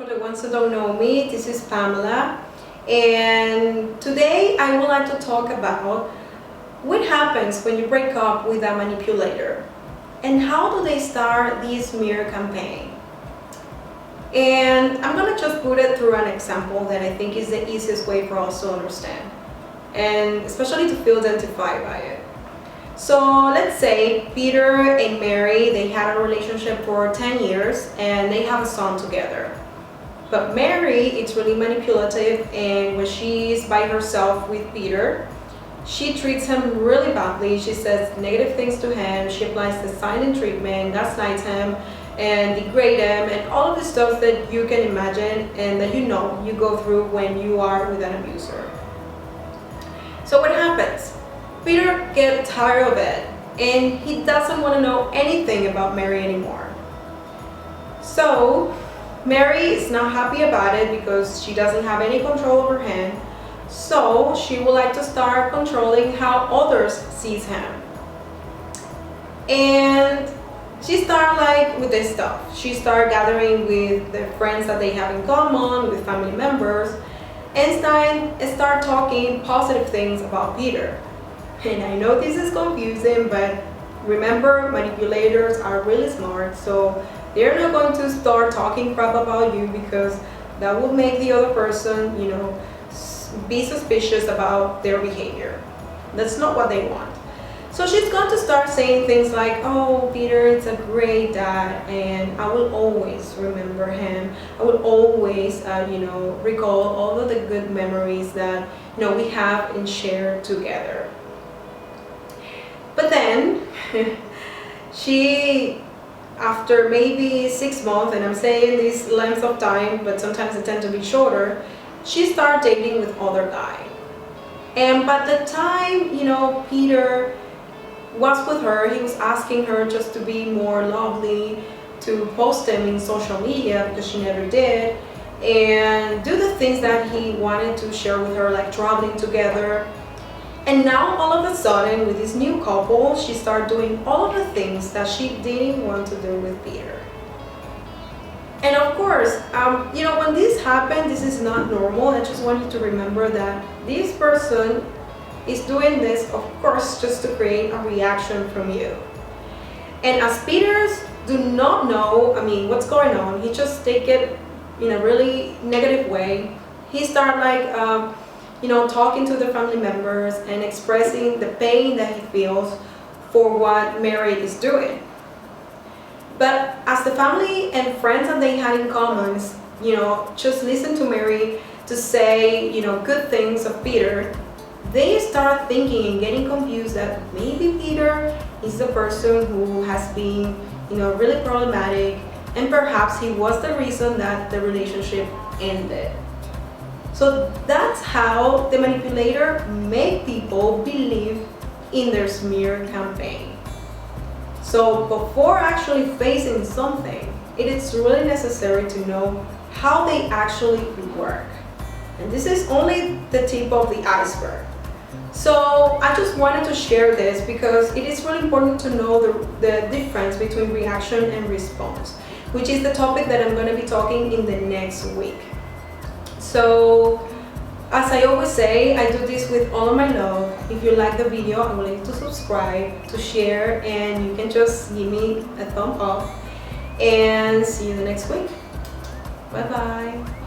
For the ones who don't know me, this is Pamela, and today I would like to talk about what happens when you break up with a manipulator and how do they start this smear campaign. And I'm gonna just put it through an example that I think is the easiest way for us to understand, and especially to feel identified by it. So let's say Peter and Mary, they had a relationship for 10 years and they have a son together. But Mary, it's really manipulative, and when she's by herself with Peter, she treats him really badly. She says negative things to him, she applies the silent treatment, gaslights him, and degrade him, and all of the stuff that you can imagine and that you go through when you are with an abuser. So what happens? Peter gets tired of it and he doesn't want to know anything about Mary anymore. So Mary is not happy about it because she doesn't have any control over him. So she would like to start controlling how others sees him. And she started with this stuff. She started gathering with the friends that they have in common, with family members, and start talking positive things about Peter. And I know this is confusing, but remember, manipulators are really smart, so they're not going to start talking crap about you because that will make the other person, be suspicious about their behavior. That's not what they want. So she's going to start saying things like, oh, Peter is a great dad and I will always remember him. I will always, recall all of the good memories that, we have and share together. But then, she, after maybe 6 months, and I'm saying this length of time, but sometimes it tends to be shorter, she started dating with other guy. And by the time, Peter was with her, he was asking her just to be more lovely, to post him in social media because she never did, and do the things that he wanted to share with her, like traveling together. And now all of a sudden, with this new couple, she started doing all of the things that she didn't want to do with Peter. And of course, when this happened, this is not normal. I just want you to remember that this person is doing this, of course, just to create a reaction from you. And as Peter do not know, what's going on, he just take it in a really negative way. He started talking to the family members and expressing the pain that he feels for what Mary is doing. But as the family and friends that they had in common, just listen to Mary to say, good things of Peter, they start thinking and getting confused that maybe Peter is the person who has been, really problematic, and perhaps he was the reason that the relationship ended. So that's how the manipulator make people believe in their smear campaign. So before actually facing something, it is really necessary to know how they actually work. And this is only the tip of the iceberg. So I just wanted to share this because it is really important to know the difference between reaction and response, which is the topic that I'm going to be talking in the next week. So, as I always say, I do this with all of my love. If you like the video, I would like you to subscribe, to share, and you can just give me a thumb up. And see you the next week. Bye bye.